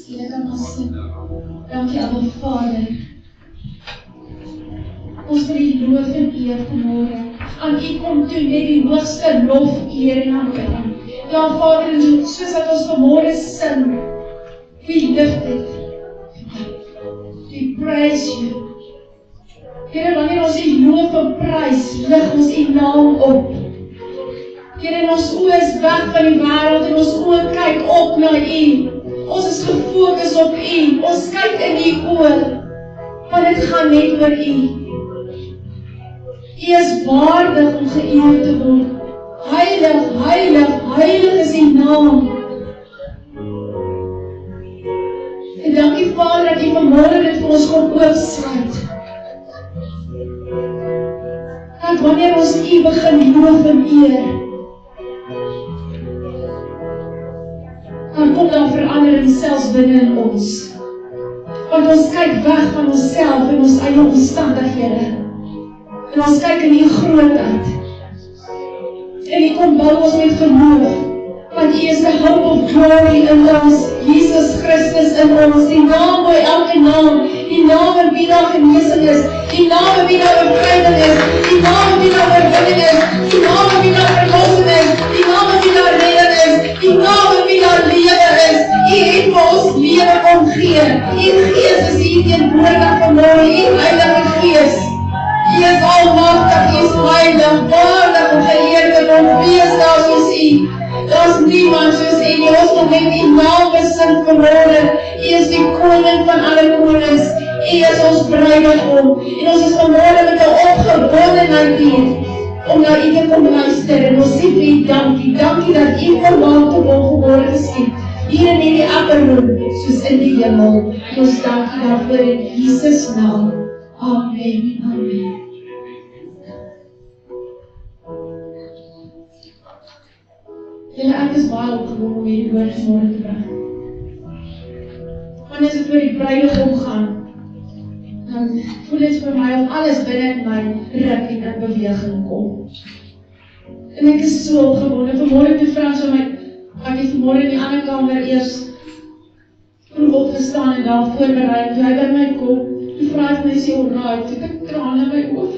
Julle kan maar sing. Dankie, Abba Vader. Ons wil die loof en eer vanmôre. Aan U kom toe net die hoogste lof, eer en aanbidding. Ja, Vader, soos wat ons vanmôre sing, we lift it. We praise You. Here, wanneer ons U loof en prys, lig ons U naam op. Here, ons oë is weg van die wêreld en ons oë kyk op na U. Ons is gefokus op U. Ons kyk in U oë, want dit gaan net oor U. U is waardig om geëer te word. Heilig, heilig, heilig is U naam. En dankie Vader dat U vanmôre dit vir ons kom oopsluit. Dat wanneer ons U begin loof en eer, dan kom daar verandering selfs binne in ons. Want ons kyk weg van onsself en ons eie omstandighede. En ons kyk in U grootheid. En U kom bou ons met geloof. Want U is the hope of glory in ons. Jesus Christus in ons. Die naam by elke naam. Die naam in wie daar genesing is. Die naam in wie daar bevrijding is. Die naam in wie daar oorwinning is. Die naam in wie daar verlossing is. Die naam in wie daar redder is. Die naam in wie daar lewe is. U het vir ons lewe kom gee. U Gees is hier teenwoordig vanmôre. U Heilige Gees. U is almagtig, U is heilig, waardig om geëer te word. Wie is daar soos U? Daar is niemand soos U nie. Ons wil net U naam besing vanmôre. U is die koning van alle konings. U is ons bruidegom. En ons is vanmôre met 'n opgewondenheid hier om na U te kom luister. En ons sê vir U dankie. Dankie dat U vermaak te wil geword geskied. Hier in hierdie upper room, soos in die hemel. En ons dankie daarvoor in Jesus naam. Amen. Amen. Julle, ek is baie opgewonde om hierdie woord vanmôre te bring. Want as dit oor die bruidegom gaan, dan voel dit vir my of alles binne in my ruk en in beweging kom. En ek is so opgewonde. Vanmôre toe Frans vir my, ek het vanmôre in die ander kamer eers vroeg opgestaan en daar voorberei. Toe hy by my kom, toe vra hy vir my, sê, alright, toe ek trane in my oog.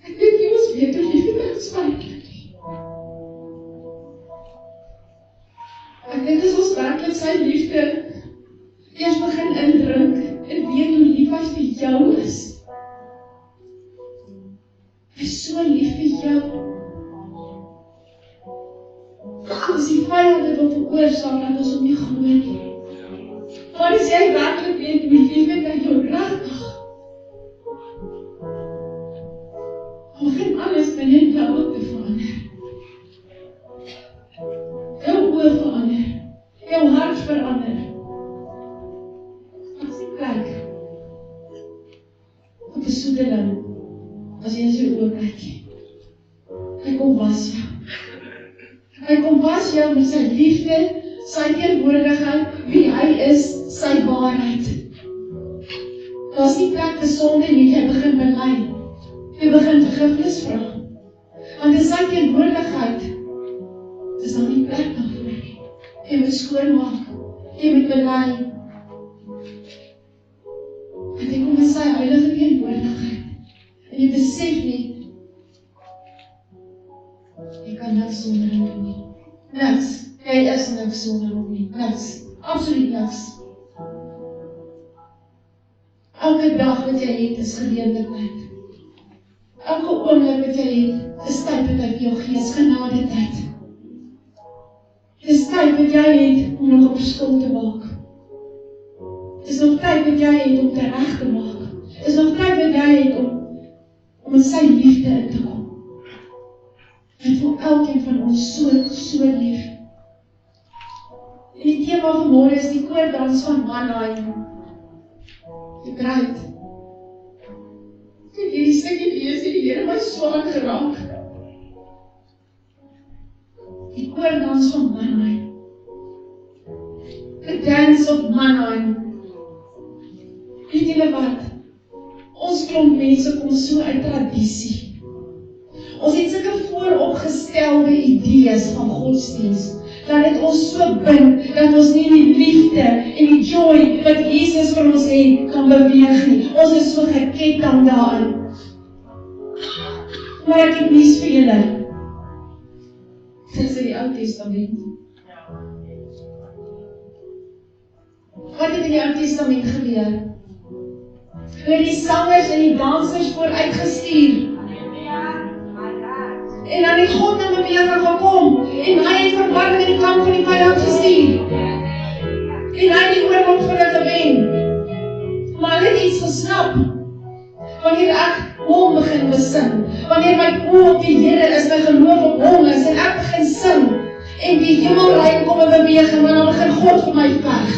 Ek dink jy ons weet hoe lief dit is werklik. Ek dink as ons werklik sy liefde eers begin indrink en weet hoe lief hy vir jou is. Hy is so lief vir jou. Dis die vyand wat wil veroorsaak dat ons hom nie glo nie. Maar as jy werklik weet hoe lief hy jou regtig, dan begin alles binne jou te verander. Jou oë verander, jou hart verander. Wat is die plek op 'n soedeling as jy in sy oë kyk? Hy kom was jou. Hy kom was jou met sy liefde, sy teenwoordigheid, wie hy is, sy waarheid. Daar is nie plek vir sonde nie, jy begin bely. Jy begin vergifnis vra. Want in sy teenwoordigheid is daar nie plek daarvoor nie. Jy moet skoonmaak. Jy moet bely. En jy kom in sy heilige teenwoordigheid. En jy besef nie, jy kan niks sonder hom doen nie. Niks. Jy is niks sonder hom nie. Niks. Absoluut niks. Elke dag wat jy het is geleentheid. Elke oomblik wat jy het, is tyd wat hy vir jou gee, is genade tyd. Dis tyd wat jy het om nog op verskil te maak. Dis nog tyd wat jy het om te reg te maak. Dis nog tyd wat jy het om in sy liefde in te kom. En vir elkeen van ons so lief. En die tema vanmôre is die koordans van Mannheim. Die bruid. Ek het hierdie stukkie lees en die Here my so aangeraak. Die koordans van Mannheim. The dance of Mannheim. Weet julle wat? Ons klomp mense kom so uit tradisie. Ons het sulke vooropgestelde idees van godsdienst, dat dit ons so bind, dat ons nie die liefde en die joy wat Jesus vir ons het, kan beweeg nie. Ons is so geketting daarin. Maar ek het nuus vir julle. Dit is in die Ou Testament. Wat het in die Ou Testament gebeur? Hulle het die sangers en die dansers vooruitgestuur. En dan het God na beweging gekom, en hy het verwarring in die kamp van die vyand gestuur. En hy het die oorlog vir hulle gewen. Maar hulle het iets gesnap. Wanneer ek hom begin besing, wanneer my oë op die Here is, my geloof op hom is, en ek begin sing, en die hemelruim kom in beweging, en dan begin God vir my veg.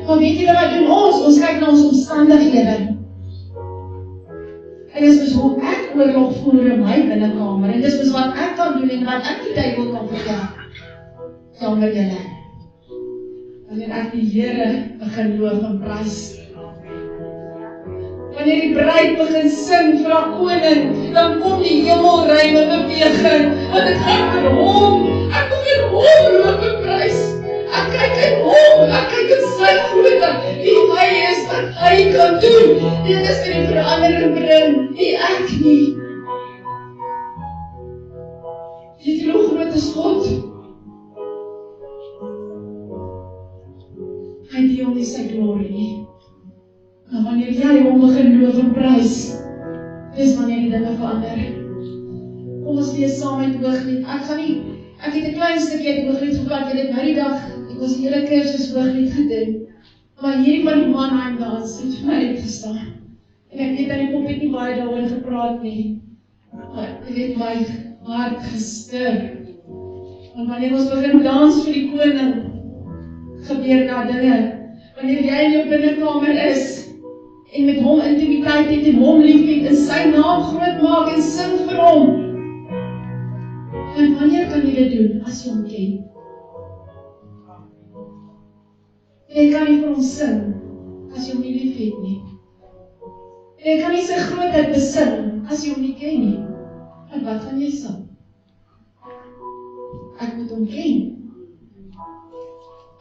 Maar weet julle wat doen ons? Ons kyk na ons omstandighede. En dis dus hoe ek oorlog voer in my binnekamer, en dis dus wat ek kan doen, en wat ek die duiwel kan vertel. Jammer julle. Wanneer ek die Here begin loof en prys. Wanneer die bruid begin sing vir haar koning, dan kom die hemelruim in beweging, want dit gaan vir hom. Ek kom in hom loof en prys. Ek kyk in hom, ek kyk in sy grootte, wie hy is, wat hy kan doen. Dit is vir die verandering bring, nie ek nie. Weet jy hoe groot is God? Hy deel nie sy glorie nie. Maar wanneer jy hom begin loof en prys, dis wanneer die dinge verander. Kom ons lees saam uit Hooglied. Ek het 'n klein stukkie uit Hooglied gevat, jy het nou die dag, ek was die hele kursus Hooglied gedoen. Maar hierdie van die Mannheim dans het vir my uitgestaan. En ek weet dat die pop het nie baie daaroor gepraat nie. Maar dit het my hart gestir. Want wanneer ons begin dans vir die koning, gebeur daar dinge. Wanneer jy in jou binnekamer is, en met hom intimiteit het, en hom lief het, en sy naam groot maak, en sing vir hom. En wanneer kan jy dit doen, as jy hom ken? Jy kan nie vir hom sing, as jy hom nie lief het nie. Jy kan nie sy grootheid besing, as jy hom nie ken nie. En wat gaan jy sing? Ek moet hom ken.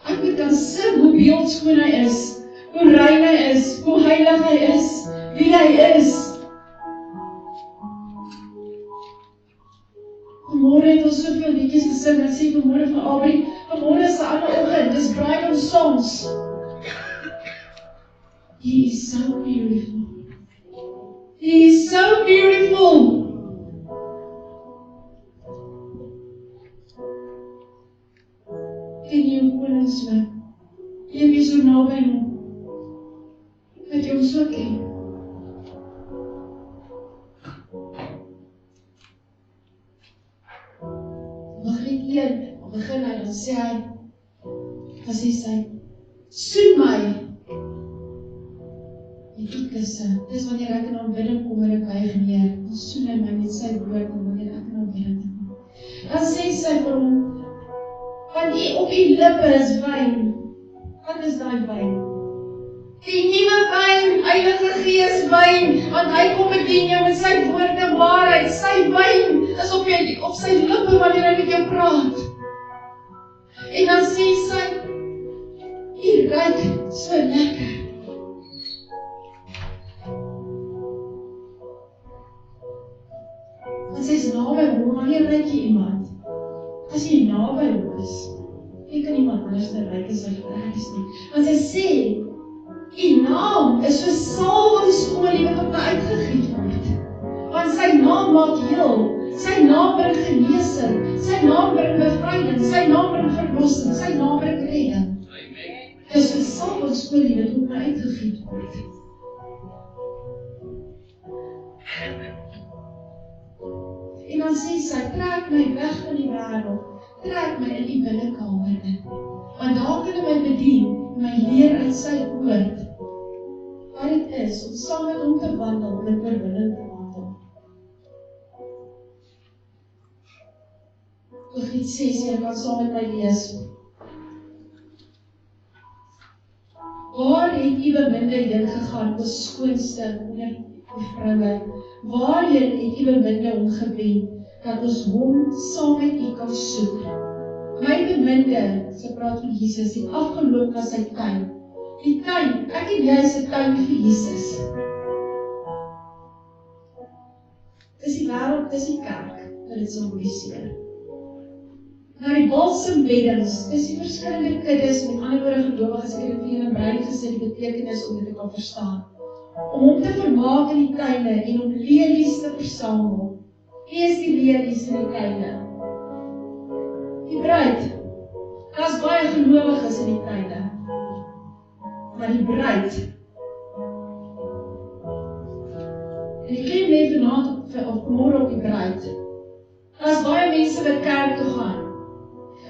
Ek moet kan sing hoe beeldskoon hy is, hoe rein hy is, hoe heilig hy is, wie hy is. Vanmorgen het ons soveel liedjies gesing, ek sê vanmorgen van Abrie, vanmorgen is 'n ander oggend, dis bridal songs. He is so beautiful. He is so beautiful. Ken jy hom koning so? Jy is so naby hom. Dat jy hom so ken. Begin een, op begin hy, dan sê hy, soen my, met die kusse, dis wanneer ek in aanbidding kom en ek buig neer, dan soen hy my met sy woord, en wanneer ek in aanbidding kom. Dan sê sy vir hom, want op die lippe is wyn. Wat is daai wyn? Die nuwe wyn, Heilige Gees wyn, want hy kom bedien jou met sy woorde waarheid. Sy wyn is op sy lippe wanneer hy met jou praat. En dan sê sy, jy ruik so lekker. Want sy is naby hom, wanneer ruik jy iemand? As jy naby hom is, jy kan iemand anders te ruik as hy reg is nie. Want sy sê, die naam is so salwingsolie wat op my uitgegiet word. Want sy naam maak heel, sy naam bring genesing, sy naam bring bevryding, sy naam bring verlossing, sy naam bring redding. Dit is so salwingsolie wat op my uitgegiet word. En dan sê sy, trek my weg van die wêreld, trek my in die binnekamer in. Want daar kan hy my bedien, my leer uit sy woord. Wat dit is, om saam met hom te wandel, om in oorwinning te wandel. Hooglied 6, jy kan saam met my lees. Waar het u beminde heen gegaan, o skoonste onder die vroue? Waarheen het u beminde hom gewend, dat ons hom saam met u kan soek? My beminde, sy praat van Jesus, het afgeloop na sy tuin. Die tuin, ek en jy is 'n tuin vir Jesus. Dis die wêreld, dis die kerk, wat dit symboliseer. Na die balsembeddings, dis die verskillende kuddes, met ander woorde gelowiges, ek het dit in 'n brein gesit, die betekenis om dit te kan verstaan. Om hom te vermaak in die tuine en om lelies te versamel. Wie is die lelies in die tuine? Die bruid. Daar's baie gelowiges in die tuine. Maar die bruid. En die klem lê vanaand of môre op die bruid. Daar's baie mense wat kerk toe gaan.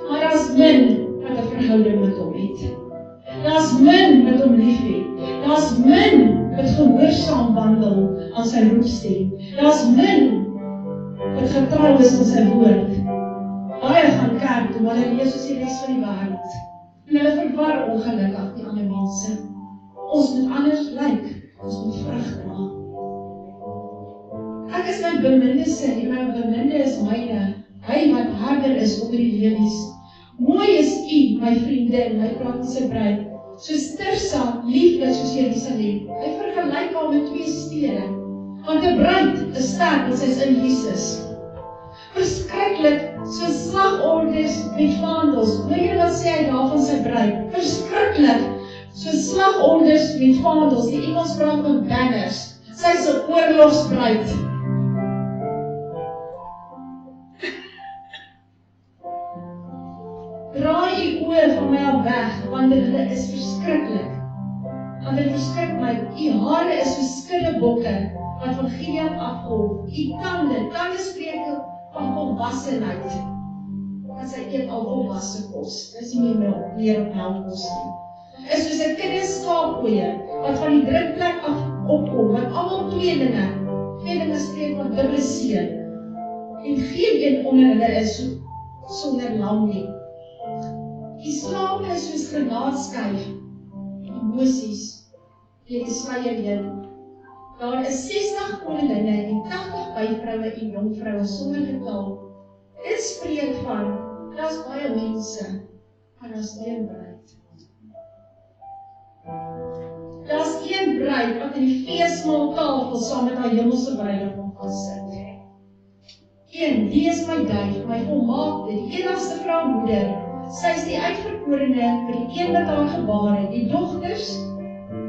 Maar daar's min wat 'n verhouding met hom het. Daar's min wat hom lief het. Daar's min wat gehoorsaam wandel aan sy roepstem. Daar's min wat getrou is aan sy woord. Baie gaan kerk toe, maar hulle leef soos die res van die wêreld. En hulle verwar ongelukkig die ander mense. Ons moet anders lyk, ons moet vrug dra. Ek is my beminde se, en my beminde is myne, hy wat herder is onder die lelies. Mooi is u, my vriendin, my praktiese bruid, soos Tirsa, lieflik soos Jerusalem. Hy vergelyk haar met 2 stede, want 'n bruid is sterk en sy is in Jesus. Verskriklik, soos slagorders met vaandels. Hoor jy wat sê hy daar van sy bruid? Verskriklik, soos slagorders met vaandels. Die Engels praat van banners. Sy is 'n oorlogsbruid. Draai u oë van my af weg, want hulle is verskriklik. Want dit verskrik my, u hare is soos skuddebokke, wat van Gilead afgolf. U tande spreek van volwassenheid. Want sy eet al volwasse kos. Dis nie meer op melkkos nie. Is soos 'n kudde skaapoeie, wat van die drinkplek af opkom, wat almal tweelinge spreek van dubbele seën. En geen een onder hulle is sonder lam nie. Die slawe is soos granaatskyf, emosies, deur die sluier heen. Daar is 60 koninginne en 80 byvroue en jongvroue sonder getal. Dit spreek van, daar's baie mense, maar daar's een bruid. Daar's een bruid wat in die feesmaaltafel saam met haar hemelse bruidegom gaan sit. Die is my duif, my volmaakte, die enigste vroumoeder. Sy is die uitverkorene vir die een wat haar gebaar het, die dogters.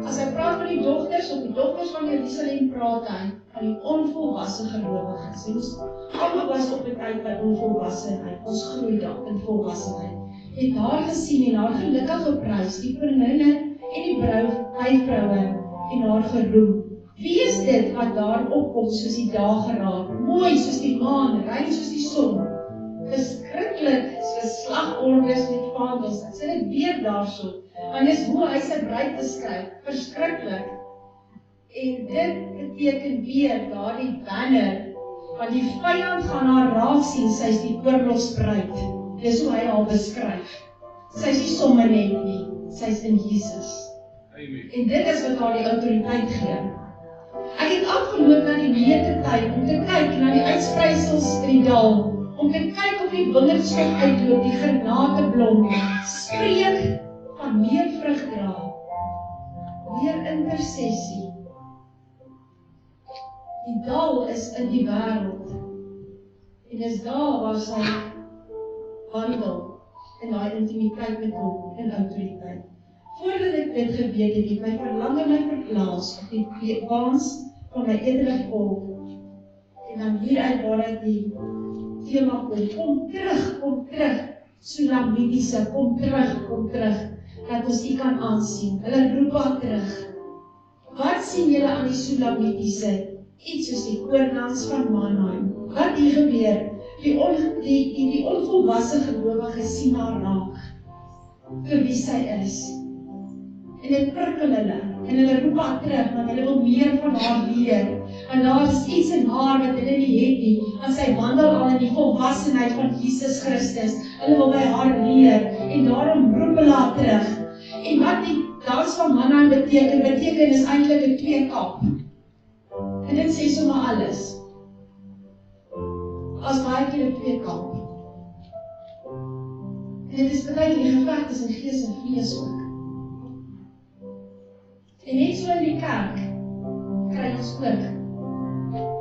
As hy praat van die dogters, of die dogters van Jerusalem praat hy, van die onvolwasse gelowiges. Ons almal was op 'n tyd by onvolwassenheid, ons groei daar in volwassenheid. Het haar gesien en haar gelukkig geprys, die koninginne en die byvroue en haar geroem. Wie is dit wat daar opkom soos die dageraad, mooi soos die maan, rein soos die son? Verskriklik soos slagorders met vaandels. Ek sê dit weer daarso. Want dis hoe hy sy bruid beskryf, verskriklik. En dit beteken weer daardie banner, want die vyand gaan haar raak sien, sy is die oorlogsbruid. Dis hoe hy haar beskryf. Sy is nie sommer net nie, sy is in Jesus. Amen. En dit is wat haar die autoriteit gee. Ek het afgeloop na die metertuin om te kyk na die uitspreisels in die dal, om te kyk of die wingerdskog uitloop, die granateblom, spreek van meer vrug dra, meer intersessie. Die dal is in die wêreld, en is daar waar sy wandel, in daai intimiteit met hom, in autoriteit. Voordat ek dit geweet het, my verlange my verplaas, op die waans van my edele volk, en dan hieruit waar ek die thema kom terug, Sulamitiese, kom terug, dat ons die kan aansien. Hulle roep haar terug. Wat sien julle aan die Sulamitiese? Iets soos die koornans van Manaim. Wat hier gebeur? Die onvolwasse gelowige sien haar raak, vir wie sy is. En dit prikkel hulle, en hulle roep haar terug, want hulle wil meer van haar leer. En daar is iets in haar wat hulle nie het nie, want sy wandel al in die volwassenheid van Jesus Christus. Hulle wil by haar leer, en daarom roep hulle haar terug. En wat daar dans van Manna beteken is eintlik 'n tweekamp. En dit sê sommer alles. As baie keer 'n tweekamp. En dit is baie keer die geveg tussen gees en vlees ook. En net so in die kerk kry ons ook,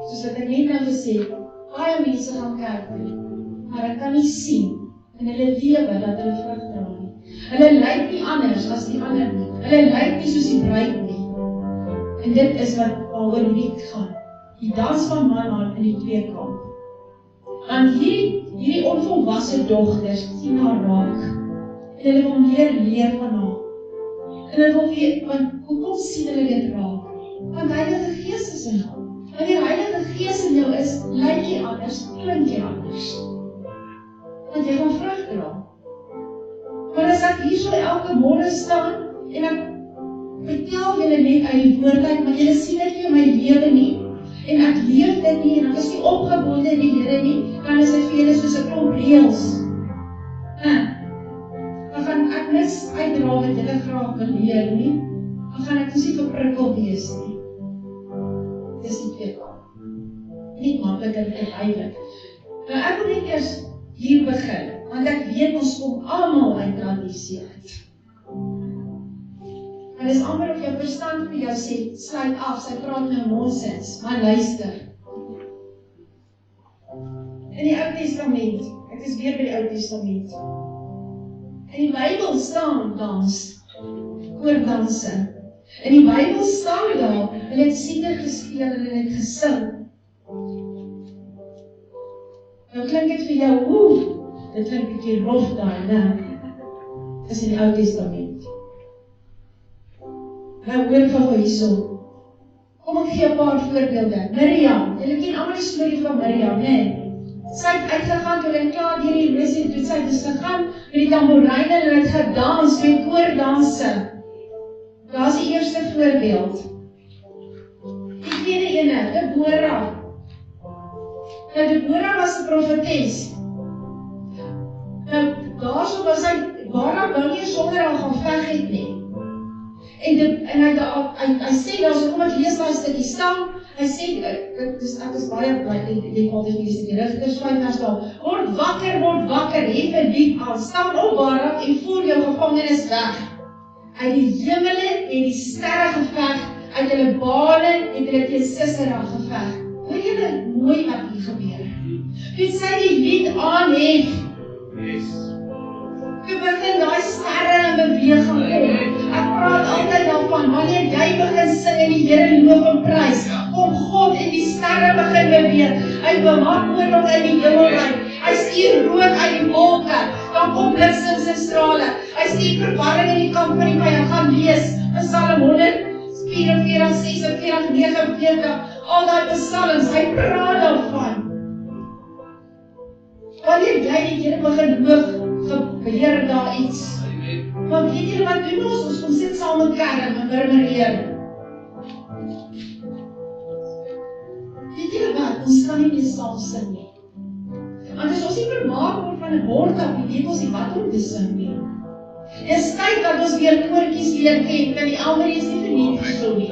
soos wat ek net nou gesê, baie mense gaan kerk toe, maar ek kan nie sien in hulle lewe dat hulle vrug dra nie. Hulle lyk nie anders as die ander nie. Hulle lyk nie soos die bruid nie. En dit is wat waaroor week gaan. Die dans van Manna in die tweekamp. Want hierdie onvolwasse dogters sien haar raak. En hulle wil meer leer van haar. En hulle wil weet, want hoekom sien hulle dit raak? Want Heilige Gees is in haar. Wanneer Heilige Gees in jou is, lyk jy anders, klink jy anders. Want jy gaan vrug dra. Maar as ek hier so elke môre staan, en ek vertel julle net uit die woord uit, maar julle sien dit nie in my lewe nie, en ek leef dit nie, en ek is nie opgebonde in die Here nie, dan is dit vir julle soos 'n klomp reëls. Dan gaan ek niks uitdra wat julle graag wil leer nie, dan gaan ek nie geprikkel wees nie. Dis die tweekamp. Nie maklik en uiteindelik. Nou ek wil net eers hier begin, want ek weet ons kom almal uit tradisie uit. En dis amper of jou verstand vir jou sê, sluit af, sy praat nou nonsens, maar luister. In die Ou Testament, ek is weer by die Ou Testament. In die Bybel staan dans, koordanse. In die Bybel staan daar, hulle het sitar gespeel en hulle het gesing. Nou klink dit vir jou, dit klink 'n bietjie rof daar, né? Dis in die Ou Testament. Nou hoor gou hierso. Kom ek gee 'n paar voorbeelde. Miriam, julle ken almal die storie van Miriam, né? Sy het uitgegaan toe hulle klaar deur die Moses en toe sy het gegaan met die tamboeryne en hulle het gedans met koordanse. Daar's die eerste voorbeeld. Die tweede ene, Deborah. Nou Deborah was 'n profetes. Nou daarso was hy, Barak wou nie sonder haar gaan veg het nie. En hy sê daar, so kom ek lees daai stukkie staan, hy sê, ek is baie bly, ek wil dit lees in die Rigters 5 vers daar, word wakker, hef 'n lied aan, staan op Barak en voer jou gevangenes weg. Uit die hemele en die sterre geveg, uit hulle bane en hulle teen Sisera geveg. Hoor julle mooi wat hier gebeur. Toe sy die lied aanhef, toe begin daai sterre in beweging kom. Ek praat altyd daarvan, wanneer jy begin sing en die Here loof en prys, kom God en die sterre begin beweeg. Hy bewaak oorlog in die hemelruim. Hy stuur rook uit die wolke, dan kom bliksems en strale. Hy stuur verwarring in die kamp van die vyand. Gaan lees in Psalm 144, 46, 49, al daai psalms, hy praat daarvan. Wanneer jy die Here begin loof, gebeur daar iets. Maar weet julle wat doen ons? Ons kom sit saam in kerk en murmureer. Weet julle wat? Ons kan nie meer saam sing nie. Want as ons nie vermaak word van 'n bord af, weet ons nie wat om te sing nie. Dis tyd dat ons weer koortjies leer ken, want die ander is nie verniet gesou nie.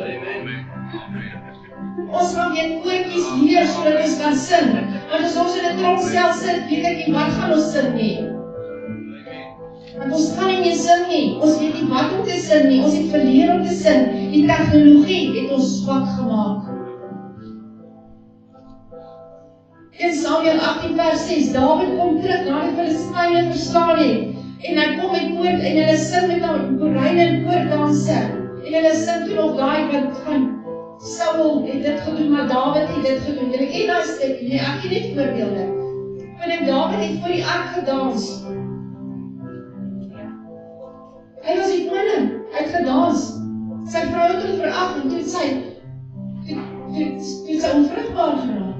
Ons gaan weer koortjies leer sodat ons kan sing. Want as ons in 'n tronksel sit, weet ek nie wat gaan ons sing nie. Want ons kan nie meer sing nie, ons weet nie wat om te sing nie, ons het verleer om te sing, die tegnologie het ons swak gemaak. In Samuel 18 vers 6, Dawid kom terug na die Filistyne verslaan het, en hy kom met koord, en hulle sing met tamboeryne en koorddanse, en hulle sing toe nog daai van Saul het dit gedoen, maar Dawid het dit gedoen. Julle ken daai stukkie, nee, ek ken net voorbeelde. Want Dawid het voor die ark gedans. Hy was die koning, hy het gedans. Sy vrou het hom verag, en toe sy onvrugbaar geraak.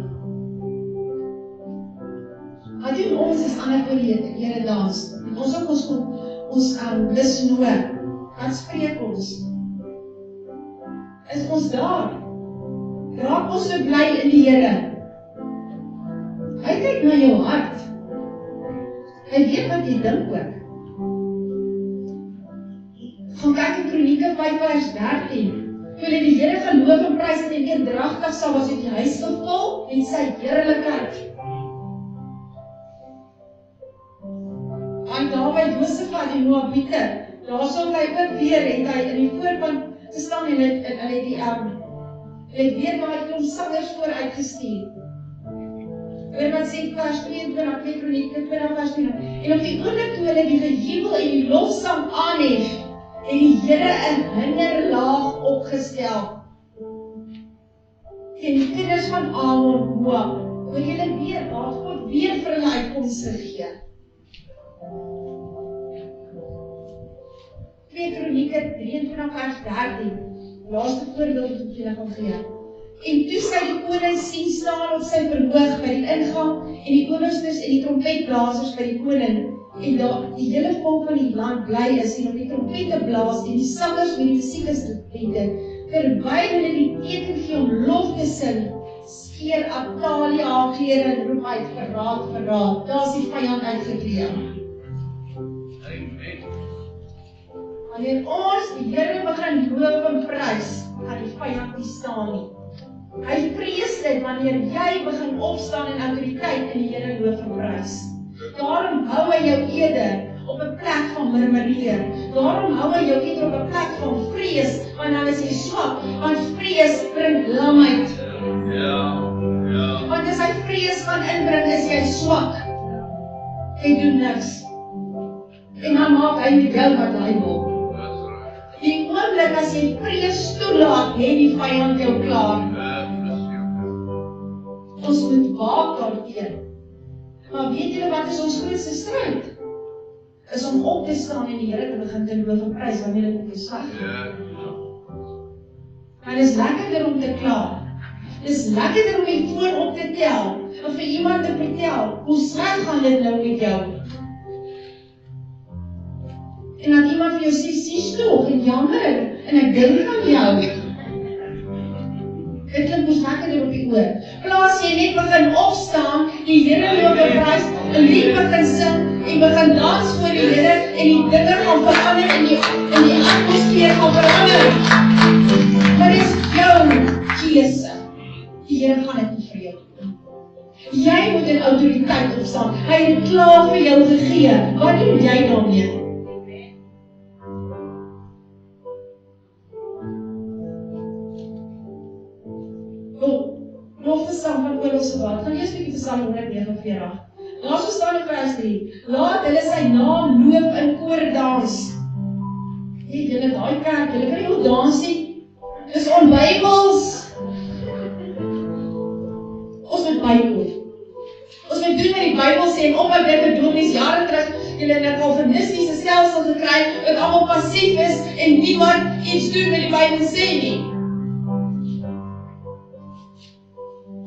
Wat doen ons as ander voor die Here dans? Ons ook ons dis noe. Wat spreek ons? Is ons daar? Raak ons so bly in die Here? Hy kyk na jou hart. Hy weet wat jy dink ook. Gaan kyk in Kronieke Kronieke 5 vers 13. Toe hulle die Here geloof en prys het en eendragtig sal was die huis gevul met sy heerlikheid. En daar by Josefat die Moabiete, daarso hy ook weer het hy in die voorkant gestaan en het weer daai klomp sangers vooruitgestuur. Hoor wat sê vers 22, 2 Kronieke 20 vers 20. En op die oomblik toe hulle die gejubel en die lofsang aanhef, het die Here 'n hinderlaag opgestel teen die kinders van Ammon, Moab. Hoor julle weer, daar het God weer vir hulle uitkomste gegee. 2 Kronieke 23 vers 13. Laaste voorbeeld wat ek julle gaan gee. En toe sy die koning sien staan op sy verhoog by die ingang en die owersters en die trompetblasers by die koning en die hele volk van die land bly is en op die trompette blaas en die sangers met die musiekinstrumente terwyl hulle die teken gee om lof te sing, skeer Atalia haar klere en roep uit verraad, verraad. Daar is die vyand uitgekleed. Wanneer ons die Here begin loof en prys, gaan die vyand nie staan nie. Hy vrees dit wanneer jy begin opstaan in autoriteit in die Here loof en prys. Daarom hou hy jou eerder op 'n plek van murmureer. Daarom hou hy jou eerder op 'n plek van vrees, want dan is jy swak, want vrees bring lamheid. Want as hy vrees gaan inbring, is jy swak. Jy doen niks. En dan maak hy met jou wat hy wil. Die oomblik as jy vrees toelaat, het die vyand jou klaar. Ons moet waak daarteen. Maar weet julle wat is ons grootste stryd? Is om op te staan en die Here te begin te loof en prys wanneer dit met jou sag. En dit is lekkerder om te kla. Dit is lekkerder om die foon op te tel en vir iemand te vertel hoe sleg gaan dit nou met jou. En dan iemand vir jou sê, sies tog, en jammer, en ek dink aan jou. Dit klink mos lekkerder op die oor. Plaas jy net begin opstaan, die Here loof en prys, 'n lied begin sing, en begin dans voor die Here, en die dinge gaan verander, en die atmosfeer gaan verander. Maar dit is jou keuse. Die Here gaan dit nie vir jou doen. Jy moet in autoriteit opstaan. Hy het dit klaar vir jou gegee. Wat doen jy daarmee? Lofgesang van oorlogse waard. Gaan eers bietjie Psalm 149. Daar so staan in vers 3. Laat hulle sy naam loof in koordans. Nee, julle daai kerk, julle kan nie hoe dans nie. Dis onbybels. Ons moet bybel. Ons moet doen wat die Bybel sê en omdat dit gedominees jare terug julle in 'n kalvinistiese stelsel gekry wat almal passief is en niemand iets doen wat die Bybel sê nie.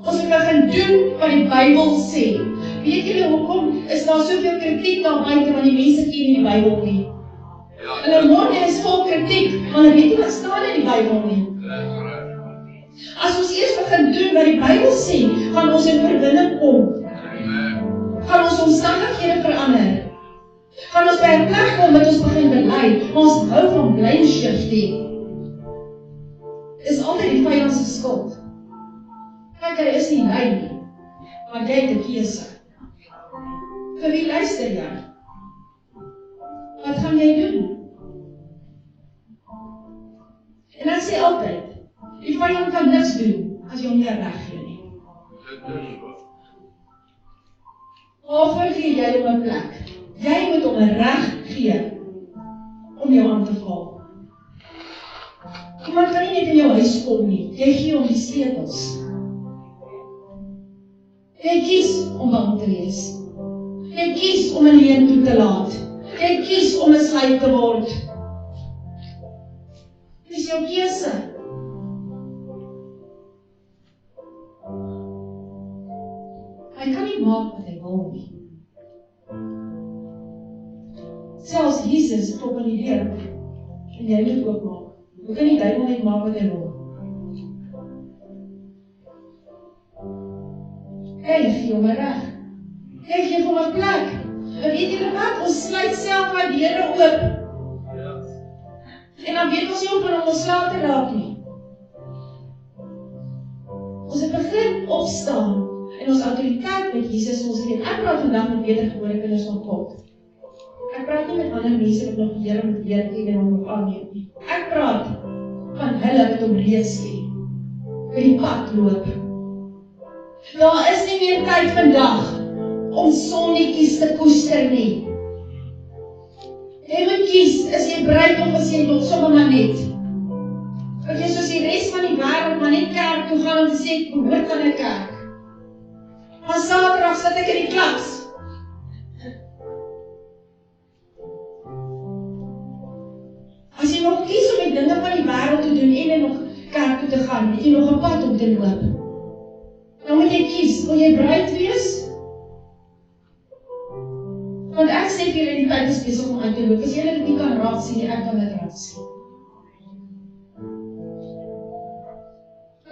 Ons moet begin doen wat die Bybel sê. Weet julle hoekom is daar soveel kritiek daar buite want die mense ken nie die Bybel nie? Hulle mond is vol kritiek, maar hulle weet nie wat staan in die Bybel nie. As ons eers begin doen wat die Bybel sê, gaan ons in verbinding kom. Gaan ons omstandighede verander. Gaan ons by 'n plek kom wat ons begin bely, ons hou van blame shifting. Dis altyd die vyand se skuld. Kyk, hy is nie lui nie, maar jy het 'n keuse. Vir wie luister jy? Wat gaan jy doen? En ek sê altyd, die vyand kan niks doen as jy hom nie reg gee nie. Waarvoor gee jy hom 'n plek? Jy moet hom 'n reg gee om jou aan te val. Iemand kan nie net in jou huis kom nie, jy gee hom die sleutels. Jy kies om bang te wees. Jy kies om 'n leuen toe te laat. Jy kies om 'n sluip te word. Dit is jou keuse. Hy kan nie maak wat hy wil nie. Selfs Jesus klop aan die deur. En jy moet ook maak. Hoe kan die duiwel net maak wat hy wil? Jy gee hom reg. Jy gee hom 'n plek. En weet julle wat? Ons sluit self maar deure oop. En dan weet ons nie om van ontslae te raak nie. Ons het begin opstaan en ons autoriteit met Jesus ons weet. Ek praat vandag met wedergebore kinders van God. Ek praat nie met ander mense wat nog die Here moet leer ken en hom nog aanneem nie. Ek praat van hulle wat hom reeds ken, wat die pad loop. Daar is nie meer tyd vandag om sonnetjies te koester nie. Jy moet kies, is jy bruid of is jy nog sommer maar net? Of jy soos die res van die wêreld maar net kerk toe gaan om te sê, ek behoort aan 'n kerk. Maar Saterdag sit ek in die klas. As jy nog kies om die dinge van die wêreld te doen en nog kerk toe te gaan, het jy nog 'n pad om te loop. Dan moet jy kies, wil jy bruid wees? Want ek sê vir julle die tyd is besig om uit te loop. As julle dit nie kan raak sien nie, ek kan dit raak sien.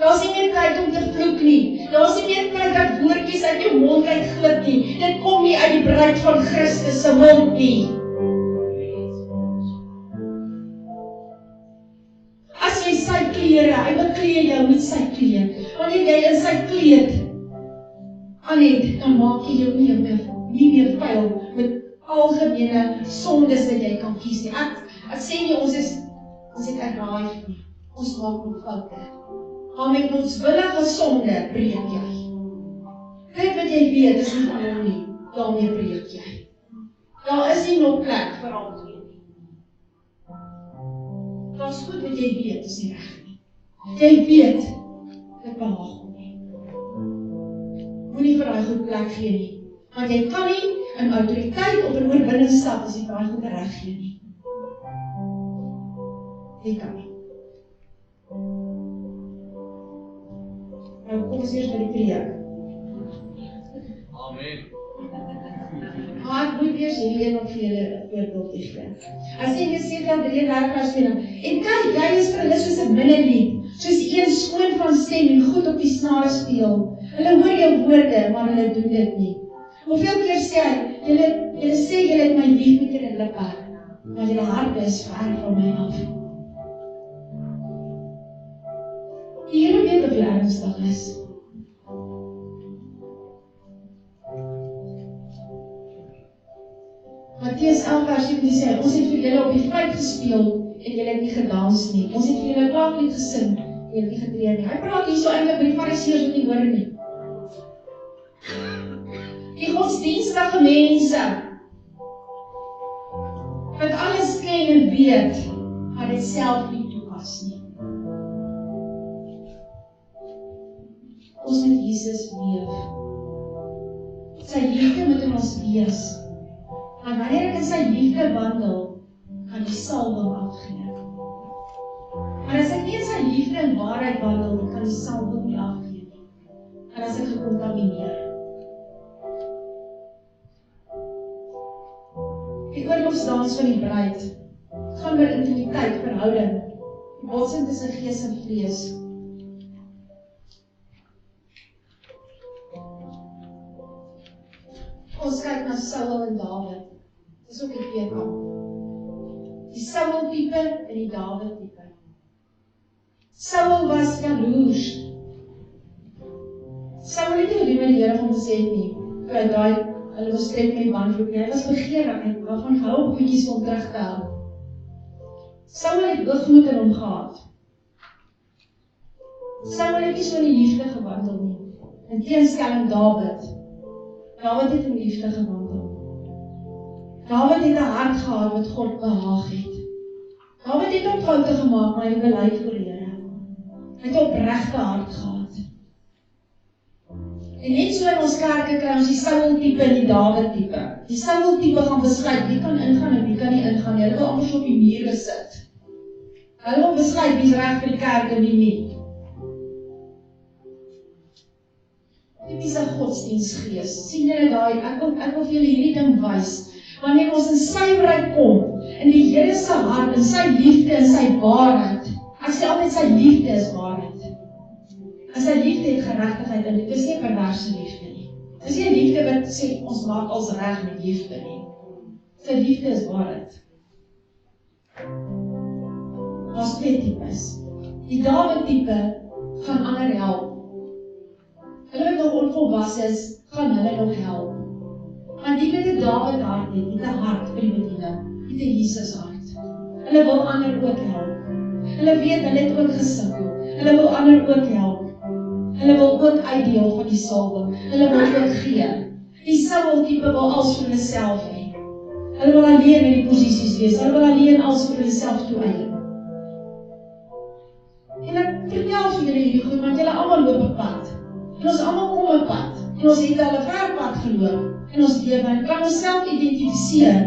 Daar is nie meer tyd om te vloek nie. Daar is nie meer tyd dat woordjies uit jou mond uitglip nie. Dit kom nie uit die bruid van Christus se mond nie. As jy sy klere, hy beklee jou met sy kleed. Wanneer jy in sy kleed aan het, dan maak jy jou nie meer vuil met algemene sondes wat jy kan kies nie. Ek sê nie ons het arrive nie. Ons maak nog foute. Maar met moedswillige sonde breek jy. Dit wat jy weet is nie van hom nie, daarmee breek jy. Daar is nie nog plek vir altyd nie. Daar is goed wat jy weet, is nie reg nie. Jy weet, dit behaag hom nie. Moenie vir daai goed plek gee nie. Want jy kan nie in autoriteit of in oorwinning stap as jy daai goed reg gee nie. Jy kan nie. Nou kom ons eers by die preek. Amen. Maar ek moet eers hierdie een op vir julle 'n voorbeeld gee. Hy sê in Jesaja 33:20, en kyk, jy is vir hulle soos 'n minnelied, soos een skoon van stem en goed op die snare speel. Hulle hoor jou woorde, maar hulle doen dit nie. Hoeveel keer sê hy, julle sê julle het my lief met julle lippe, maar julle harte is ver van my af. Die Here weet of jy ernstig is. Matteus 11:17 sê, ons het vir julle op die vlei gespeel en julle het nie gedans nie. Ons het vir julle klaaglied gesing en julle het nie getree nie. Hy praat hier so eintlik by die fariseërs wat nie hoor nie. Die godsdienstige mense wat alles ken en weet, maar dit self nie toepas nie. Ons moet Jesus leef. Sy liefde moet in ons wees. Maar wanneer ek in sy liefde wandel, kan die salwing afgee. Maar as ek nie in sy liefde en waarheid wandel, kan die salwing nie afgee nie. En as ek gekontamineer. Die oorlogsdans van die bruid gaan oor intimiteit, verhouding, die botsing tussen gees en vlees. Ons kyk na Saul en Dawid. Dis ook die twee kant. Die Saul tipe en die Dawid tipe. Saul was jaloers. Saul het nie gedoen met die Here van gesê nie. Vir hy daai, hulle was strek met die bandvloek nie. Hy was begeerig en waarvan gehou goedjies om terug te hou. Saul het hoogmoed in hom gehad. Saul het nie so in die liefde gewandel nie. In teenstelling Dawid. Dawid het in liefde gewandel. Dawid het 'n hart gehad wat God behaag het. Dawid het ook foute gemaak, maar hy het bely voor die Here. Hy het 'n opregte hart gehad. En net so in ons kerke kry ons die Saul tipe en die Dawid tipe. Die Saul tipe gaan besluit wie kan ingaan en wie kan nie ingaan nie. Hulle wil amper so op die mure sit. Hulle wil besluit wie is reg vir die kerk en wie nie. Tipiese godsdienstgees. Sien julle daai, ek wil vir julle hierdie ding wys. Wanneer ons in sy bereik kom, in die Here se hart, in sy liefde en sy waarheid. Ek sê altyd sy liefde is waarheid. En sy liefde het geregtigheid in dit. Dis nie 'n perverse liefde nie. Dis nie 'n liefde wat sê ons maak als reg met liefde nie. Sy liefde is waarheid. Daar's twee tipes. Die Dawid tipe gaan ander help. Hulle wat nog onvolwasse is, gaan hulle nog help. Want die met 'n Dawid hart het 'n hart vir die bediening, het 'n Jesus hart. Hulle wil ander ook help. Hulle weet hulle het ook gesukkel. Hulle wil ander ook help. Hulle wil ook uitdeel van die salwing. Hulle wil ook gee. Die Saul tipe wil alles vir hulle self hê. Hulle wil alleen in die posisies wees. Hulle wil alleen alles vir hulle self toeëien. En ek vertel vir julle hierdie goed, want julle almal loop 'n pad. En ons almal kom 'n pad. En ons het al 'n ver pad geloop. En ons lewe en kan onsself identifiseer.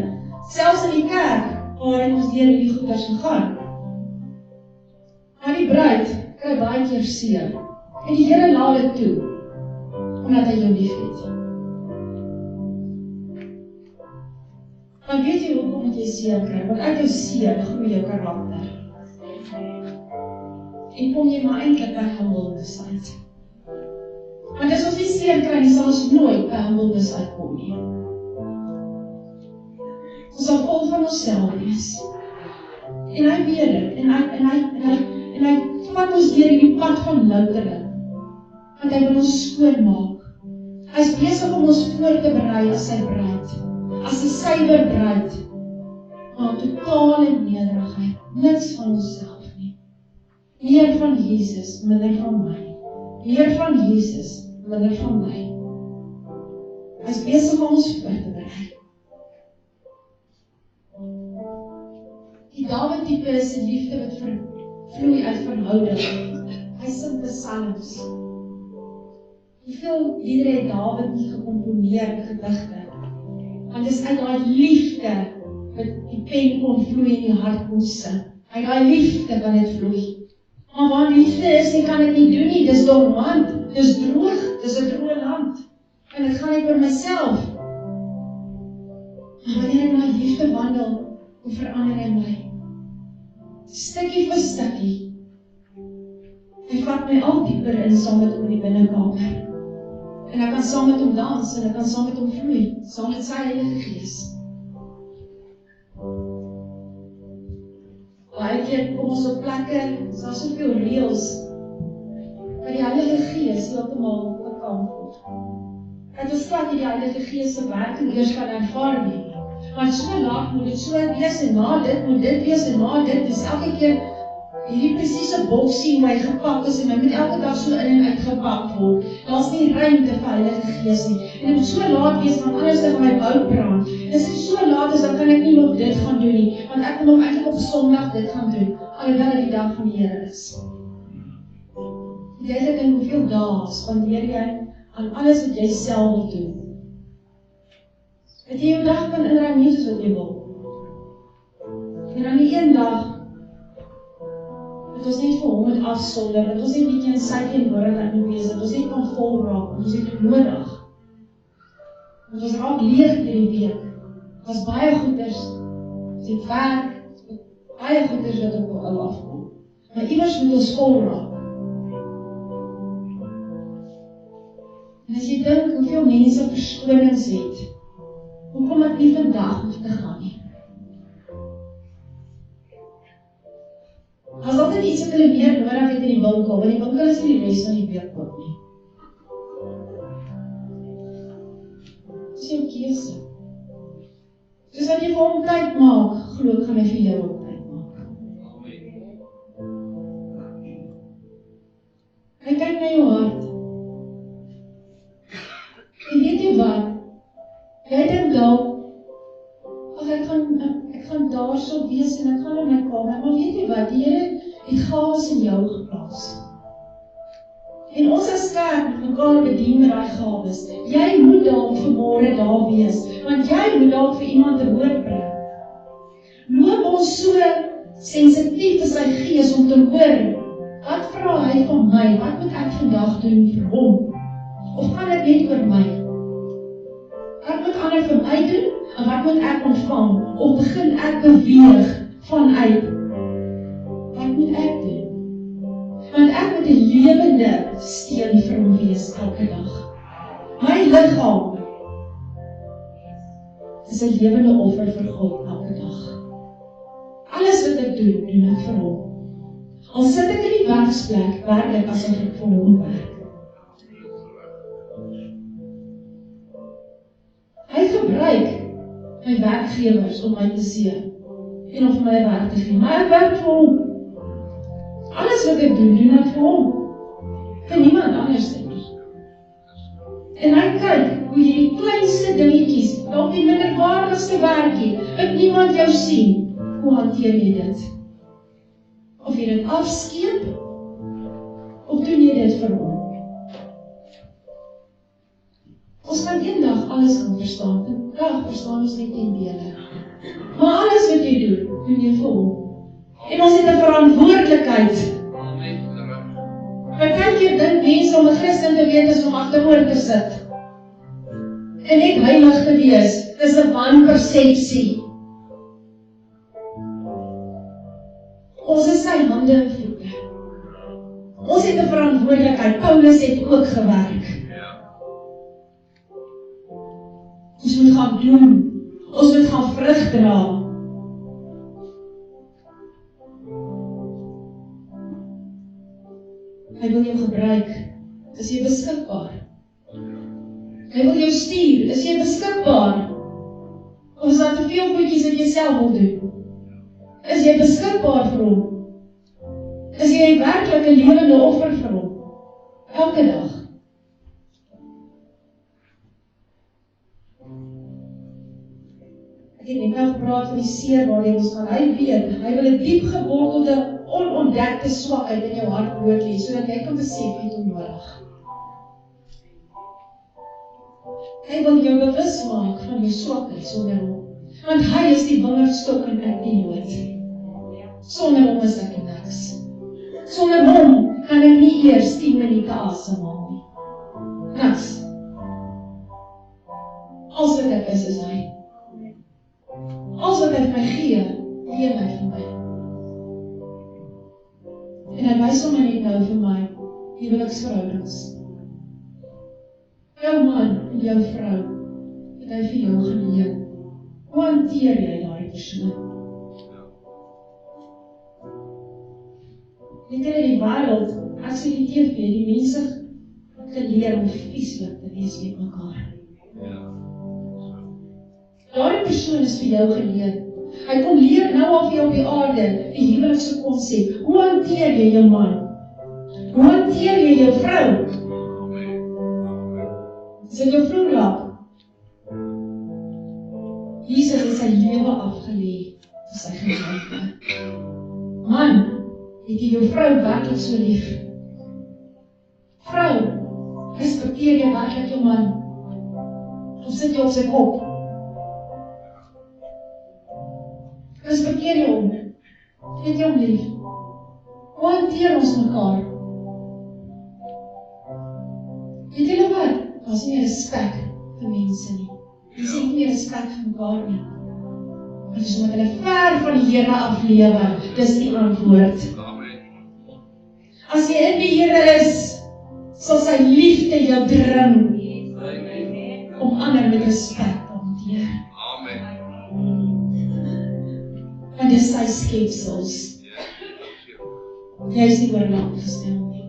Selfs in die kerk, waarin ons deur hierdie goeders gegaan. Maar die bruid kry baie keer seer. En die Here laat dit toe, omdat hy jou liefhet. Maar weet jy hoekom moet jy seer kry? Want uit jou seer groei jou karakter. En kom jy maar eintlik by humbleness uit. Want as ons nie seer kry nie, sal ons nooit by humbleness uitkom nie. Ons sal vol van onsself wees. En hy weet dit, en hy vat ons deur in die pad van loutering. Want hy wil ons skoonmaak. Hy is besig om ons voor te berei as sy bruid. As 'n suiwer bruid. Maar totale nederigheid. Niks van onsself nie. Meer van Jesus, minder van my. Meer van Jesus, minder van my. Hy is besig om ons voor te berei. Die Dawid tipe is 'n liefde wat vloei uit verhouding. Hy sing psalms. Hoeveel liedere het Dawid nie gekomponeer in gedigte? Want dis uit daai liefde wat die pen kon vloei en die hart kon sing. Uit daai liefde kan dit vloei. Maar waar liefde is, jy kan dit nie doen nie. Dis dormant, dis droog, dis 'n droë land. En dit gaan net oor myself. Maar wanneer ek my liefde wandel, hoe verander hy my? Stukkie vir stukkie. Hy vat my al dieper in saam met hom in die binnekamer. En ek kan saam met hom dans, en ek kan saam met hom vloei, saam met sy Heilige Gees. Baie keer kom ons op plekke, daar is soveel reëls, maar die Heilige Gees heeltemal bekamp word. Het ons glad nie die Heilige Gees se werking eers kan ervaar nie. Want so laat moet dit so wees, en na dit moet dit wees, en na dit, dus elke keer hierdie presiese boksie hoe hy gepak is, en hy moet elke dag so in en uit gepak word. Daar is nie ruimte vir Heilige Gees nie. En dit moet so laat wees, want anders dan my bout brand. En as dit so laat is, dan kan ek nie nog dit gaan doen nie, want ek moet nog eintlik op Sondag dit gaan doen, alhoewel dit die dag van die Here is. Jy dink in hoeveel dae spandeer jy aan alles wat jy self wil doen. Dat jy jou dag kan inruim nie soos wat jy wil. En dan die een dag, dat ons net vir hom moet afsonder, dat ons net bietjie in sy teenwoordigheid moet wees, dat ons net kan vol raak, want ons het dit nodig. Want ons raak leeg deur die week. Ons baie goeders, ons het werk, baie goeders wat op ou afkom. Maar iewers moet ons vol raak. En as jy dink hoeveel mense verskonings het, hoekom ek nie vandag hoef te gaan nie? As altyd iets wat hulle meer nodig het in die winkel, want die winkel is nie die res van die week koop nie. Dis jou keuse. Soos wat jy vir hom tyd maak, glo ek gaan hy vir jou ook tyd maak. Hy kyk na jou hart. En weet jy wat? Jy dink dalk, ag ek gaan daar so wees en ek gaan in my kamer, maar weet jy wat? Die Here het gawes in jou geplaas. En ons as kerk moet mekaar bedien met daai gawes. Jy moet dalk vanmôre daar wees, want jy moet dalk vir iemand 'n woord bring. Loop ons so sensitief vir sy gees om te hoor, wat vra hy van my? Wat moet ek vandag doen vir hom? Of gaan dit net oor my? Wat moet ander vir my doen, en wat moet ek ontvang? Of begin ek beweeg vanuit? Wat moet ek doen? Want ek moet 'n lewende steen vir hom wees elke dag. My liggaam is 'n lewende offer vir God elke dag. Alles wat ek doen, doen ek vir hom. Al sit ek in die werksplek, werk ek asof ek vir hom werk. Hy gebruik my werkgewers om my te sien en om my werk te gee, maar ek werk vir hom. Alles wat ek doen ek vir hom. Vir niemand anders nie. En hy kyk hoe jy die kleinste dingetjies, dalk die minderwaardigste werkie, wat niemand jou sien, hoe hanteer jy dit? Of jy dit afskeep, of doen jy dit vir hom? Ons kan eendag alles kan verstaan, en dag verstaan ons net ten dele. Maar alles wat jy doen jy vir hom. En ons het 'n verantwoordelikheid. Partykeer dink mense om 'n Christen te wees is om agteroor te sit. En net heilig te wees, dis 'n wanpersepsie. Ons is sy hande en voete. Ons het 'n verantwoordelikheid. Paulus het ook gewerk. Ons moet gaan doen. Ons moet gaan vrug dra. Hy wil jou gebruik. Is jy beskikbaar? Hy wil jou stuur. Is jy beskikbaar? Of is daar te veel goedjies wat jy self wil doen? Is jy beskikbaar vir hom? Is jy werklik 'n lewende offer vir hom? Elke dag. Ek het net nou gepraat van die seer waar jy ons gaan. Hy weet, hy wil 'n diep gewortelde, onontdekte swakheid in jou hart bloot lê, sodat jy kan besef jy het hom nodig. Hy wil jou bewus maak van jou swakheid sonder hom. Want hy is die wingerdstok en ek die noot. Sonder hom is ek niks. Sonder hom kan ek nie eers 10 minute asemhaal nie. Niks. Als wat ek is hy. Als wat hy my gee, leer hy vir my. En hy wys hom net nou vir my, huweliksverhoudings. Jou man en jou vrou, het hy vir jou geleer. Hoe hanteer jy daardie persoon? Net in die wêreld, ek sien die TV, die mense geleer om vieslik te wees met mekaar. Daardie persoon is vir jou geleer. Hy kom leer nou al vir jou op die aarde, die huwelikse konsep. Hoe hanteer jy jou man? Hoe hanteer jy jou vrou? Is dit jou vrou raak? Jesus het sy lewe afgelê vir sy gemeente. Man, het jy jou vrou werklik so lief? Vrou, respekteer jy werklik jou man? Of sit jy op sy kop? Respekteer jy hom? Het jy hom lief? Hoe hanteer ons mekaar? Weet julle wat? Daar is nie respek vir mense nie. Jy sê nie respek vir mekaar nie. Want dis omdat hulle ver van die Here aflewe. Dis die antwoord. As jy in die Here is, sal sy liefde jou dring om ander met respek te hanteer. Want dis sy skepsels. Jy is nie oorlaat gestel nie.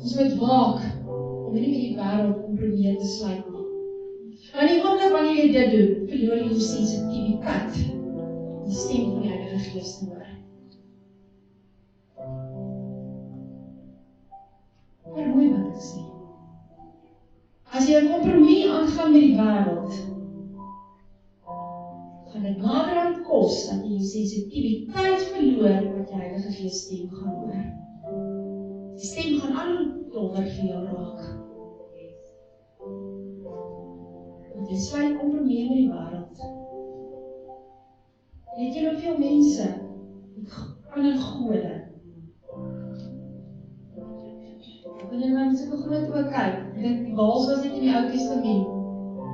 Ons moet waak om nie met die wêreld kompromie te sluit nie. Want die oomblik wanneer jy dit doen, verloor jy jou sensitiwiteit om die stem van die Heilige Gees te hoor. Vermoei wat ek sê. As jy 'n kompromie aangaan met die wêreld, gaan dit naderhand kos dat jy jou sensitiwiteit verloor wat die Heilige Gees stem gaan hoor. Die stem gaan al hoe dowwer vir jou raak. Want jy sluit kompromie met die wêreld. Weet jy hoeveel mense ander gode? Wanneer mense so groot ook kyk, dit die Baals was net in die Ou Testament.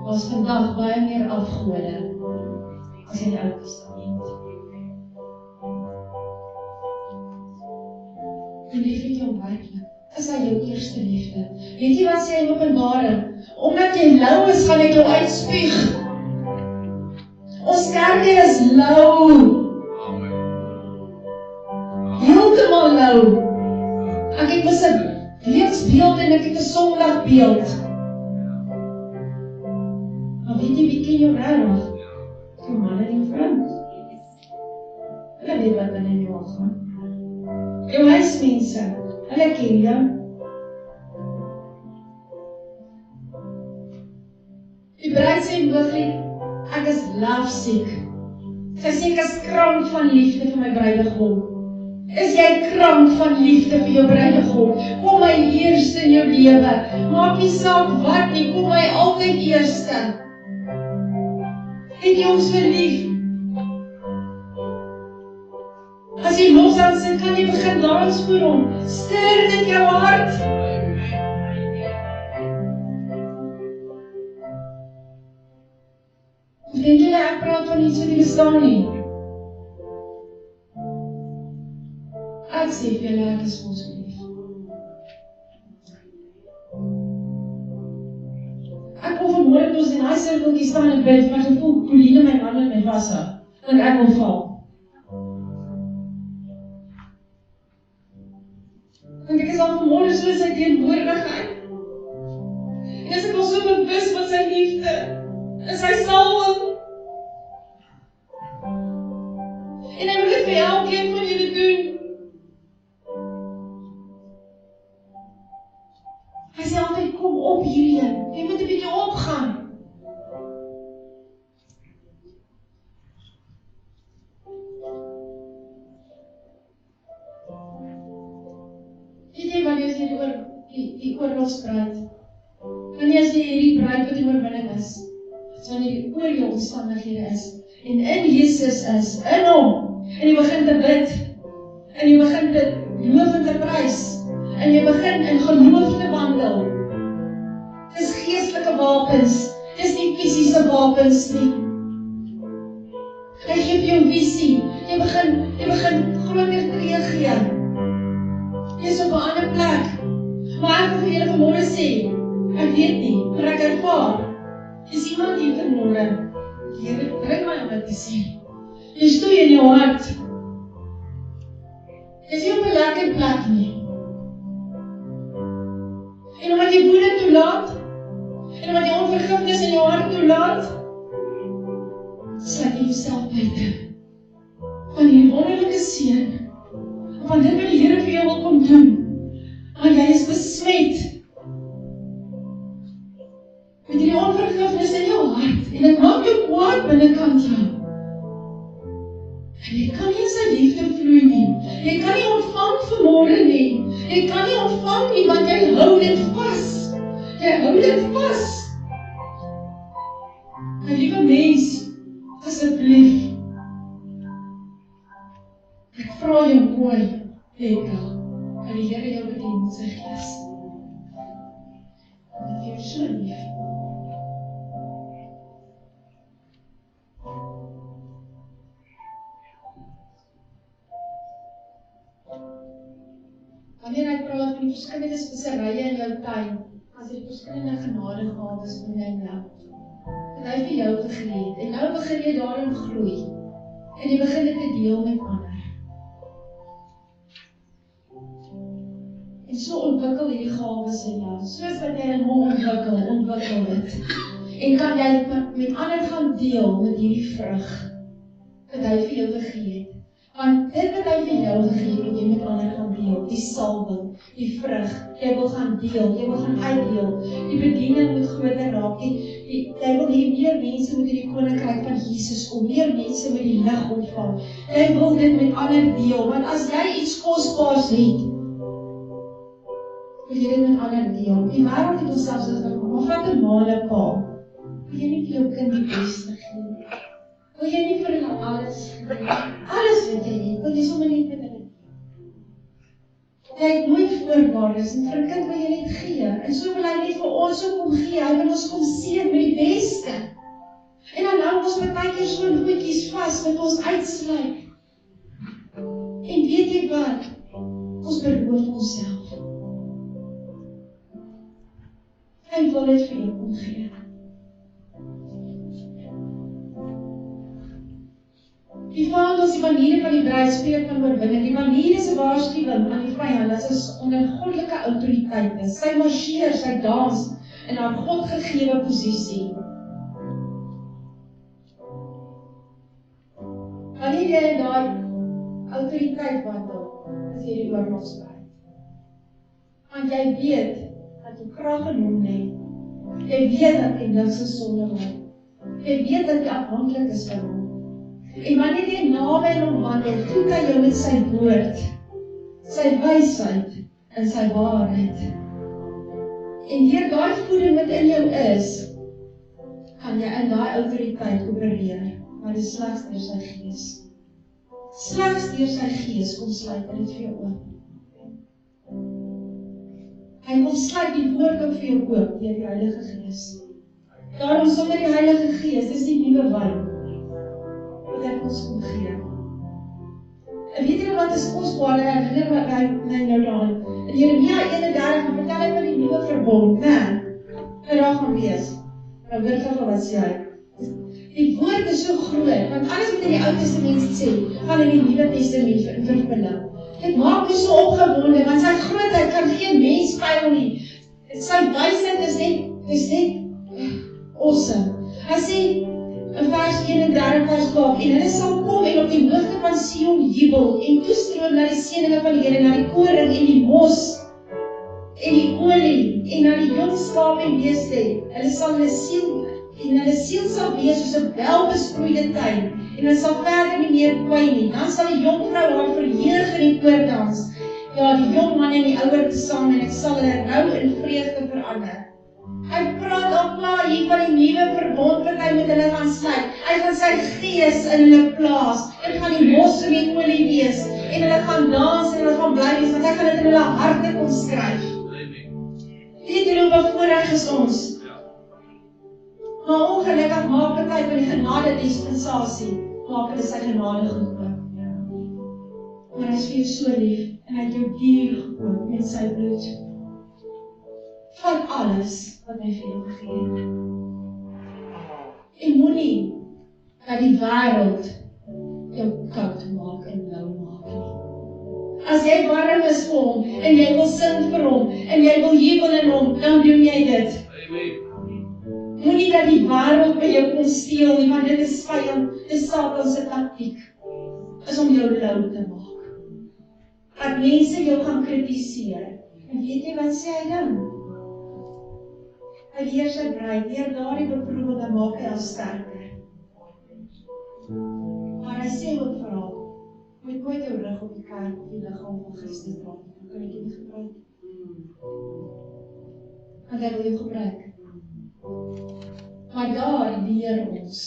Was vandag baie meer afgode as in die Ou Testament. En lief het jou werklik. Is hy jou eerste liefde? Weet jy wat sê in Openbaring? Omdat jy lou is, gaan ek jou uitspuug. Ons kerke is lou. Heeltemal lou. Ek het mos 'n weeksbeeld en ek het 'n Sondagbeeld. Maar weet jy wie ken jou regtig? Jou man en jou vrou. Hulle weet wat in jou gaan. Jou huismense, hulle ken jou. Die bruid sê woordlik, ek is lovesick. Sy sê ek is krank van liefde vir my bruidegom. Is jy krank van liefde vir jou bruidegom? Kom my eerste in jou lewe. Maak nie saak wat nie, kom my altyd eerste. Het jy ons verlief? As jy losdans sit, kan jy begin dans vir hom. Stir dit jou hart. Of denk jy ek praat van iets wat nie bestaan nie? Ek sê vir julle, ek is ons lief. Ek kom vanmorgen ons in hy sirkeltjie staan en bid, maar gevoel, Pauline my man met my vashou, want ek wil val. Want ek is al vanmorgen so in sy teenwoordigheid. En as ek al so bewus van sy liefde, en sy salwing, en hy wil dit vir elkeen van julle doen. Hy sê altyd, kom op hierheen, jy moet 'n bietjie opgaan. Weet jy wanneer jy oor die oorlogsbruid, wanneer jy hierdie bruid wat die oorwinning is, wanneer jy oor jou omstandighede is, en in Jesus is, in hom, en jy begin te bid, en jy begin te loof en te prys, en jy begin in geloof te wandel. Dis geestelike wapens, dis nie fisiese wapens nie. Hy gee vir jou visie, jy begin groter tree gee. Jy is op 'n ander plek, maar ek wil vir julle vanmorgen sê, ek weet nie, maar ek ervaar, is iemand hier vanmorgen, Here, druk my om dit te sê, jy stoei in jou hart, jy is nie op 'n lekker plek nie, en omdat jy woede toelaat, en omdat jy onvergifnis in jou hart toelaat, sluit jy jouself buite van die wonderlike seën, van dit wat die Here vir jou wil kom doen, maar jy is besmet met die onvergifnis in jou hart, en dit maak jou kwaad binnekant jou. En jy kan nie in sy liefde vloei nie, jy kan nie ontvang vanmorgen nie, jy kan nie ontvang nie, want jy hou dit vas, jy hou dit vas. My liewe mens, asseblief, ek vra jou mooi, Leka, dat die Here jou bedien met sy gees. En dat jy so lief. Wanneer hy praat van die verskillende speserye in jou tuin, as die verskillende genadegawes in jou land, wat hy vir jou gegee het, en nou begin jy daarin groei, en jy begin dit te deel met ander. En so ontwikkel hierdie gawes in jou, soos wat jy in hom ontwikkel het, en kan jy met ander gaan deel met hierdie vrug, wat hy vir jou gegee het. Want dit wat hy vir jou gegee het, jy met ander gaan deel, die salwing, die vrug, jy wil gaan deel, jy wil gaan uitdeel, die bediening moet groter raak, jy wil hier meer mense moet in die koninkryk van Jesus kom, meer mense moet die lig ontvang, jy wil dit met ander deel, want as jy iets kosbaars het, wil jy dit met ander deel, die wêreld het ons selfs as maar vat 'n ma en 'n pa, wil jy nie vir jou kind die beste gee, wil jy nie vir hulle alles gee, alles wat jy het, wil jy sommer net met hulle. Jy het nooit voorwaardes, en vir 'n kind wil jy net gee, en so wil hy net vir ons ook kom gee, hy wil ons kom seën met die beste. En dan hou ons partykeer so voetjies vas, wat ons uitsluit. En weet jy wat? Ons beroof onsself. Hy wil dit vir jou kom gee. Die Vader ons die maniere van die bruid spreek van oorwinning. Die maniere is 'n waarskuwing aan die vyand dat sy onder goddelike autoriteit is. Sy marcheer, sy dans in haar godgegewe posisie. Wanneer jy in daai autoriteit wandel, is jy die oorlogsbruid. Want jy weet dat jy krag in hom lê. Jy weet dat jy niks is sonder hom. Jy weet dat jy afhanklik is van hom. En wanneer jy naby in hom wandel, voed hy jou met sy woord, sy wysheid en sy waarheid. En deur daai voeding wat in jou is, kan jy in daai autoriteit opereer, maar dit is slegs deur sy gees. Slegs deur sy gees kom sluit dit vir jou oop. Hy kom sluit die woord ook vir jou oop deur die Heilige Gees. Daarom sonder die Heilige Gees, dis die nuwe wyn wat hy ons kom gee. En weet jy wat is kosbaar, herinner my nou daaraan. In Jeremia 31 vertel hy van die nuwe verbond, né? Wat daar gaan wees. Nou hoor gou wat sê hy. Die woord is so groot, want alles wat in die Ou Testament sê, gaan in die Nuwe Testament vervul. Dit maak my so opgewonde, want sy grootheid kan geen mens pyl nie. Sy wysheid is net awesome. Hy sê in vers 31 vers 12, en hulle sal kom en op die hoogte van Sion jubel en toestroom na die seëninge van die Here, na die koring en die mos en die olie en na die jong skaap en beeste. Hulle siel sal wees soos 'n welbesproeide tuin, en hulle sal verder nie meer kwyn nie. Dan sal die jong vrou haar verheug in die koordans. Ja, die jong man en die ouer tesame, en ek sal hulle rou in vreugde verander. Hy praat al klaar hier van die nuwe verbond wat hy met hulle gaan sluit. Hy gaan sy gees in hulle plaas. Dit gaan die mos en die olie wees. En hulle gaan dans en hulle gaan bly wees, want hy gaan dit in hulle harte kom skryf. Weet julle hoe bevoorreg is ons? Maar ongelukkig maak party van die genade dispensasie, maak hulle sy genade goedkoop. Maar hy is vir jou so lief, en hy het jou duur gekoop met sy bloed. Van alles wat hy vir jou gegee het. En moenie dat die wêreld jou koud maak en nou maak nie. As jy warm is vir hom, en jy wil sing vir hom, en jy wil jubel in hom, dan doen jy dit. Moenie dat die wêreld by jou kom steel nie, want dit is vyand, dit is Satan se taktiek, is om jou lou te maak. Dat mense jou gaan kritiseer. En weet jy wat sê hy dan? Hy leer sy bruid, deur daardie beproewinge maak hy al sterker. Maar hy sê ook vir haar, moet nooit jou rug op die kerk of die liggaam van Christus draai, dan kan ek jou nie gebruik. Want hy wil jou gebruik. Maar daar leer ons,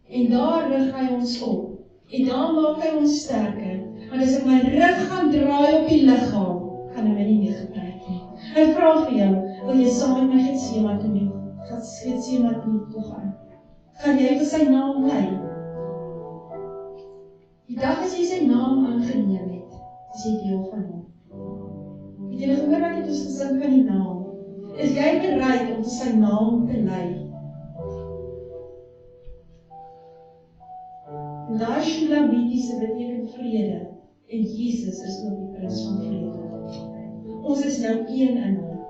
en daar rig hy ons op, en daar maak hy ons sterker, want as ek my rug gaan draai op die liggaam, kan hy my nie meer gebruik nie. Hy vra vir jou, wil jy saam met my Getsemane toe gaan? Gaan jy vir sy naam lei? Die dag as jy sy naam aangeneem het, is jy deel van hom. Het jy gehoor wat het ons gesing van die naam? Is jy bereid om sy naam te lei? En daai Shulamitiese beteken vrede, en Jesus is ook die prins van vrede. Ons is nou een in hom.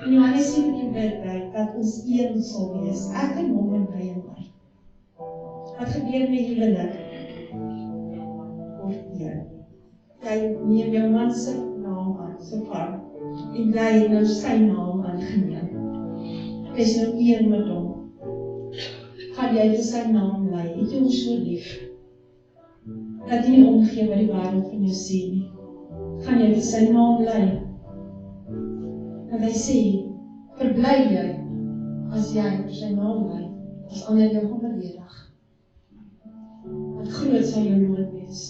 En Johannes 17 dat ons een sal wees, ek en hom en hy en my. Wat gebeur met huwelik? Word een. Jy neem jou man se naam aan, so vaar, en jy het nou sy naam aangeneem. Is nou een met hom. Gaan jy vir sy naam lei, het jy hom so lief, dat jy nie omgee wat die wêreld van jou sê nie. Gaan jy vir sy naam lei. En hy sê, verbly jy, as jy vir sy naam lei, as ander jou gaan beledig. Wat groot sal jou nood wees.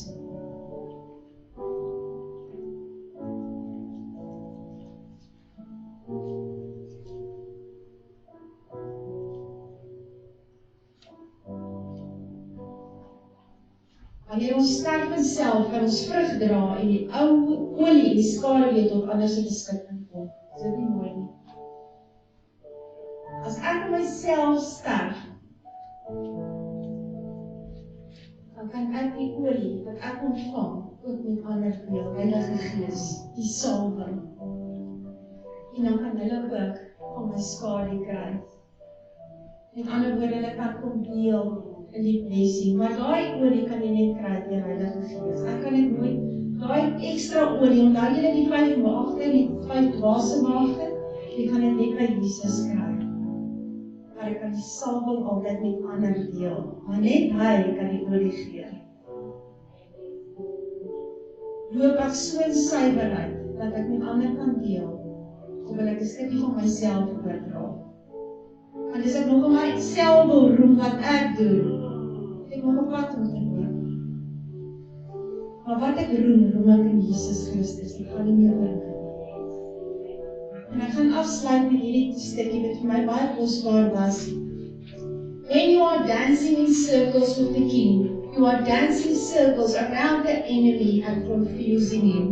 Wanneer ons sterf in self, kan ons vrug dra en die ou olie en die skade weet tot anders se beskikking kom. Is dit nie mooi nie? As ek in myself sterf, dan kan olie wat ek ontvang ook met ander deel, Heilige Gees, die salwing. En dan kan hulle ook van my skadu kry. Met ander woorde, hulle kan kom deel in die blessing, maar daai olie kan jy net kry deur Heilige Gees. Ek kan dit nooit, daai ekstra olie, onthou julle die 5 maagde, die 5 dwaase maagde, jy kan dit net by Jesus kry. Maar ek kan die salwing altyd met ander deel, maar net hy kan die olie gee. Loop ek so in suiwerheid, dat ek met ander kan deel, of wil ek 'n stukkie van myself oordra. Want as ek nog aan myself wil roem wat ek doen, het ek nog 'n pad om te doen. Maar wat ek roem ek in Jesus Christus, ek gaan nie meer oor my. En ek gaan afsluit met hierdie stukkie wat vir my baie kosbaar was. When you are dancing in circles with the king, you are dancing circles around the enemy and confusing him.